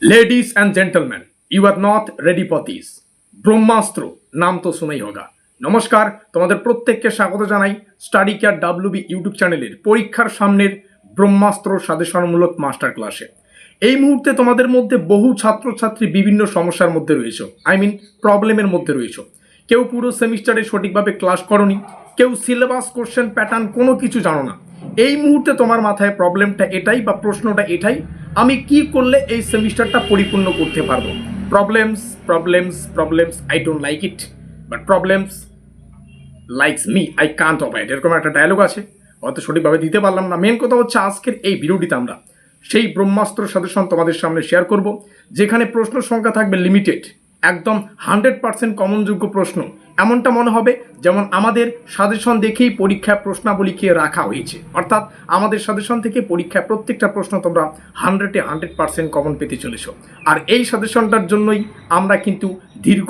Ladies and gentleman, you are not ready for this. Brahmastra নাম তো শুনেই হোগা। নমস্কার, তোমাদের প্রত্যেককে স্বাগত জানাই স্টাডি কেয়ার ডাব্লিউবি ইউটিউব চ্যানেলের পরীক্ষার সামনের ব্রহ্মাস্ত্র সাজেশনমূলক মাস্টার ক্লাসে। এই মুহূর্তে তোমাদের মধ্যে বহু ছাত্রছাত্রী বিভিন্ন সমস্যার মধ্যে রয়েছে, প্রবলেমের মধ্যে রয়েছে। কেউ পুরো সেমিস্টারে সঠিকভাবে ক্লাস করনি, কেউ সিলেবাস কোশ্চেন প্যাটার্ন কোনো কিছু জানো না। এই মুহূর্তে তোমার মাথায় প্রবলেমটা এটাই বা প্রশ্নটা এটাই, আমি কি করলে এই সেমিস্টারটা পরিপূর্ণ করতে পারবো। Problems problems problems, I don't like it, but problems likes me, I can't avoid, এরকম একটা ডায়লগ আছে, হয়তো সঠিকভাবে দিতে পারলাম না। মেন কথা হচ্ছে আজকের এই ভিডিওটিতে আমরা সেই ব্রহ্মাস্ত্র সাজেশন তোমাদের সামনে শেয়ার করব, যেখানে প্রশ্ন সংখ্যা থাকবে লিমিটেড, একদম 100% কমনযোগ্য প্রশ্ন। এমনটা মনে হবে যেমন আমাদের সাজেশন দেখেই পরীক্ষায় প্রশ্নাবলীকে রাখা হয়েছে, অর্থাৎ আমাদের সাজেশন থেকে পরীক্ষায় প্রত্যেকটা প্রশ্ন তোমরা 100% কমন পেতে চলেছ। আর এই সাজেশনটার জন্যই আমরা কিন্তু দীর্ঘ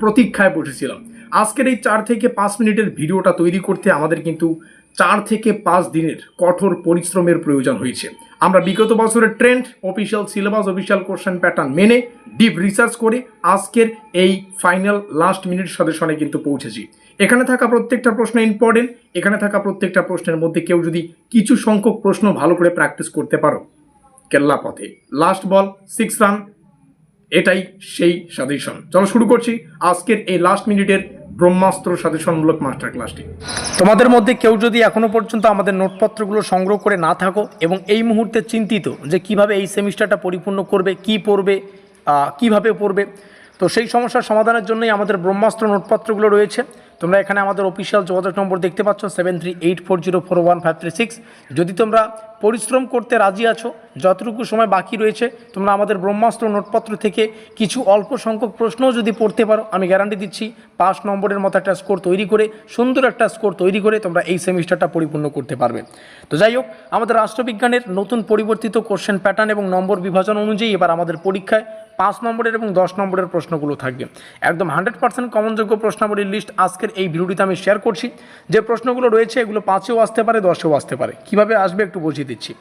প্রতীক্ষায় বসেছিলাম। আজকের এই 4 থেকে 5 মিনিটের ভিডিওটা তৈরি করতে আমাদের কিন্তু 4 থেকে 5 দিনের কঠোর পরিশ্রমের প্রয়োজন হয়েছে। আমরা বিগত বছরের trend, official syllabus, official question pattern মেনে ডিপ রিসার্চ করে আজকের এই ফাইনাল লাস্ট মিনিট সাজেশনে কিন্তু পৌঁছেছি। এখানে থাকা প্রত্যেকটা প্রশ্ন ইম্পর্টেন্ট। এখানে থাকা প্রত্যেকটা প্রশ্নের মধ্যে কেউ যদি কিছু সংখ্যক প্রশ্ন ভালো করে প্র্যাকটিস করতে পারো, কেল্লা পথে, লাস্ট বল 6 রান, এটাই সেই সাজেশন। চলো শুরু করছি আজকের এই লাস্ট মিনিটের ব্রহ্মাস্ত্র সাজেশনমূলক মাস্টার ক্লাসটি। তোমাদের মধ্যে কেউ যদি এখনো পর্যন্ত আমাদের নোটপত্রগুলো সংগ্রহ করে না থাকো এবং এই মুহূর্তে চিন্তিত যে কিভাবে এই সেমিস্টারটা পরিপূর্ণ করবে, কি পড়বে, কিভাবে পড়বে, তো সেই সমস্যার সমাধানের জন্যই আমাদের ব্রহ্মাস্ত্র নোটপত্রগুলো রয়েছে। তোমরা এখানে আমাদের অফিসিয়াল যোগাযোগ নম্বর দেখতে পাচ্ছ 7384041536। যদি তোমরা পরিশ্রম করতে রাজি আছো, যতটুকু সময় বাকি রয়েছে তোমরা আমাদের ব্রহ্মাস্ত্র নোটপত্র থেকে কিছু অল্প সংখ্যক প্রশ্নও যদি পড়তে পারো, আমি গ্যারান্টি দিচ্ছি 5 নম্বরের মতো একটা স্কোর তৈরি করে, সুন্দর একটা স্কোর তৈরি করে তোমরা এই সেমিস্টারটা পরিপূর্ণ করতে পারবে। তো যাই হোক, আমাদের রাষ্ট্রবিজ্ঞানের নতুন পরিবর্তিত কোশ্চেন প্যাটার্ন এবং নম্বর বিভাজন অনুযায়ী এবার আমাদের পরীক্ষায় 5 নম্বরের এবং 10 নম্বরের প্রশ্নগুলো থাকবে। একদম 100% কমনযোগ্য প্রশ্নাবলীর লিস্ট আজকের এই ভিডিওটিতে আমি শেয়ার করছি। যে প্রশ্নগুলো রয়েছে এগুলো 5এও আসতে পারে, 10এও আসতে পারে। কীভাবে আসবে একটু বুঝিয়ে দিচ্ছি।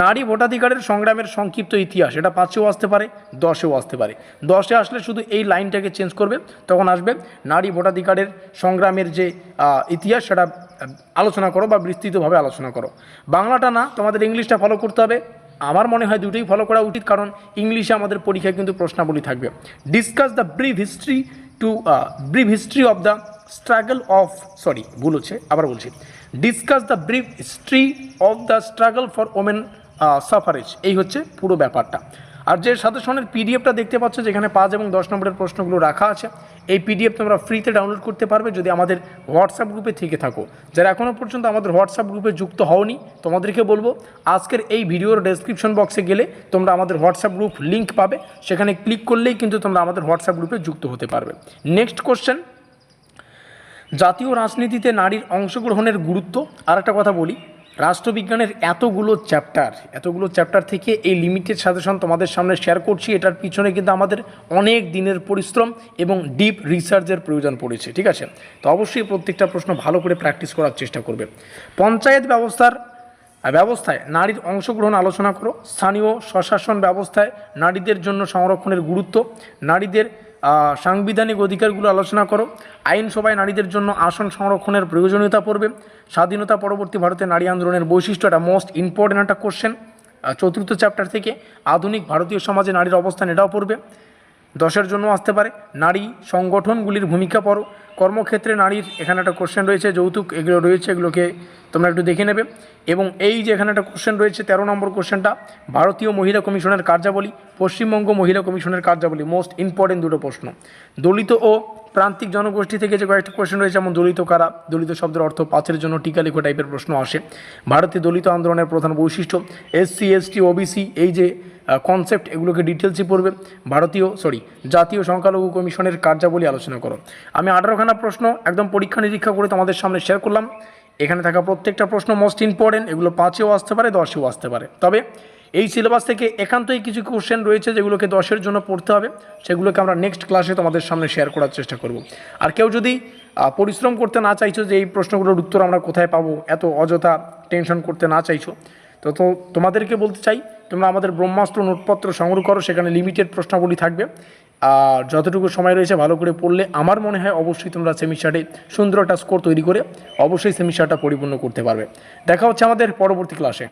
নারী ভোটাধিকারের সংগ্রামের সংক্ষিপ্ত ইতিহাস, এটা 5এও আসতে পারে, 10এও আসতে পারে। 10এ আসলে শুধু এই লাইনটাকে চেঞ্জ করবে, তখন আসবে নারী ভোটাধিকারের সংগ্রামের যে ইতিহাস সেটা আলোচনা করো বা বিস্তৃতভাবে আলোচনা করো। বাংলাটা না, তোমাদের ইংলিশটা ফলো করতে হবে। আমার মনে হয় দুটোই ফলো করা উচিত, কারণ ইংলিশে আমাদের পরীক্ষায় কিন্তু প্রশ্নাবলী থাকবে। Discuss the brief history of the struggle of, ভুল হচ্ছে, আবার বলছি, discuss the brief history of the struggle for women suffrage, এই হচ্ছে পুরো ব্যাপারটা। আর যে সাজেশনের পিডিএফটা দেখতে পাচ্ছ, যেখানে 5 এবং 10 নম্বরের প্রশ্নগুলো রাখা আছে, এই পিডিএফ তোমরা ফ্রিতে ডাউনলোড করতে পারবে যদি আমাদের হোয়াটসঅ্যাপ গ্রুপে থেকে থাকো। যারা এখনও পর্যন্ত আমাদের হোয়াটসঅ্যাপ গ্রুপে যুক্ত হওনি, তোমাদেরকে বলবো আজকের এই ভিডিওর ডেসক্রিপশন বক্সে গেলে তোমরা আমাদের হোয়াটসঅ্যাপ গ্রুপ লিঙ্ক পাবে, সেখানে ক্লিক করলেই কিন্তু তোমরা আমাদের হোয়াটসঅ্যাপ গ্রুপে যুক্ত হতে পারবে। নেক্সট কোশ্চেন, জাতীয় রাজনীতিতে নারীর অংশগ্রহণের গুরুত্ব। আর একটা কথা বলি, রাষ্ট্রবিজ্ঞানের এতগুলো চ্যাপ্টার থেকে এই লিমিটেড সাজেশন তোমাদের সামনে শেয়ার করছি। এটার পিছনে কিন্তু আমাদের অনেক দিনের পরিশ্রম এবং ডিপ রিসার্চের প্রয়োজন পড়েছে, ঠিক আছে? তো অবশ্যই প্রত্যেকটা প্রশ্ন ভালো করে প্র্যাকটিস করার চেষ্টা করবে। পঞ্চায়েত ব্যবস্থায় নারীর অংশগ্রহণ আলোচনা করো। স্থানীয় স্বশাসন ব্যবস্থায় নারীদের জন্য সংরক্ষণের গুরুত্ব। নারীদের সাংবিধানিক অধিকারগুলো আলোচনা করো। আইনসভায় নারীদের জন্য আসন সংরক্ষণের প্রয়োজনীয়তা পড়বে। স্বাধীনতা পরবর্তী ভারতে নারী আন্দোলনের বৈশিষ্ট্য, এটা মোস্ট ইম্পর্টেন্ট একটা কোশ্চেন, 4th চ্যাপ্টার থেকে। আধুনিক ভারতীয় সমাজে নারীর অবস্থান, এটাও পড়বে, 10এর জন্য আসতে পারে। নারী সংগঠনগুলির ভূমিকা পড়ো। কর্মক্ষেত্রে নারীর, এখানে একটা কোশ্চেন রয়েছে, যৌতুক, এগুলো রয়েছে, এগুলোকে তোমরা একটু দেখে নেবে। এবং এই যে এখানে একটা কোশ্চেন রয়েছে 13 নম্বর কোশ্চেনটা, ভারতীয় মহিলা কমিশনের কার্যাবলী, পশ্চিমবঙ্গ মহিলা কমিশনের কার্যাবলী, মোস্ট ইম্পর্টেন্ট দুটো প্রশ্ন। দলিত ও প্রান্তিক জনগোষ্ঠী থেকে যে কয়েকটা কোশ্চেন রয়েছে, যেমন দলিত কারা, দলিত শব্দের অর্থ, 5এর জন্য টিকা লেখো টাইপের প্রশ্ন আসে। ভারতীয় দলিত আন্দোলনের প্রধান বৈশিষ্ট্য, SC ST OBC, এই যে কনসেপ্ট, এগুলোকে ডিটেলসই পড়বে। জাতীয় সংখ্যালঘু কমিশনের কার্যাবলী আলোচনা করো। আমি 18খানা প্রশ্ন একদম পরীক্ষা নিরীক্ষা করে তোমাদের সামনে শেয়ার করলাম। এখানে থাকা প্রত্যেকটা প্রশ্ন মোস্ট ইম্পর্টেন্ট, এগুলো 5এও আসতে পারে, 10এও আসতে পারে। তবে এই সিলেবাস থেকে একান্তই কিছু কোশ্চেন রয়েছে যেগুলোকে 10এর জন্য পড়তে হবে, সেগুলোকে আমরা নেক্সট ক্লাসে তোমাদের সামনে শেয়ার করার চেষ্টা করব। আর কেউ যদি পরিশ্রম করতে না চাইছো, যে এই প্রশ্নগুলোর উত্তর আমরা কোথায় পাবো, এত অযথা টেনশন করতে না চাইছো, তো তোমাদেরকে বলতে চাই, তোমরা আমাদের ব্রহ্মাস্ত্র নোটপত্র সংগ্রহ করো, সেখানে লিমিটেড প্রশ্নাবলী থাকবে। আর যতটুকু সময় রয়েছে ভালো করে পড়লে আমার মনে হয় অবশ্যই তোমরা সেমিস্টারে সুন্দর একটা স্কোর তৈরি করে অবশ্যই সেমিস্টারটা পরিপূর্ণ করতে পারবে। দেখা হচ্ছে আমাদের পরবর্তী ক্লাসে।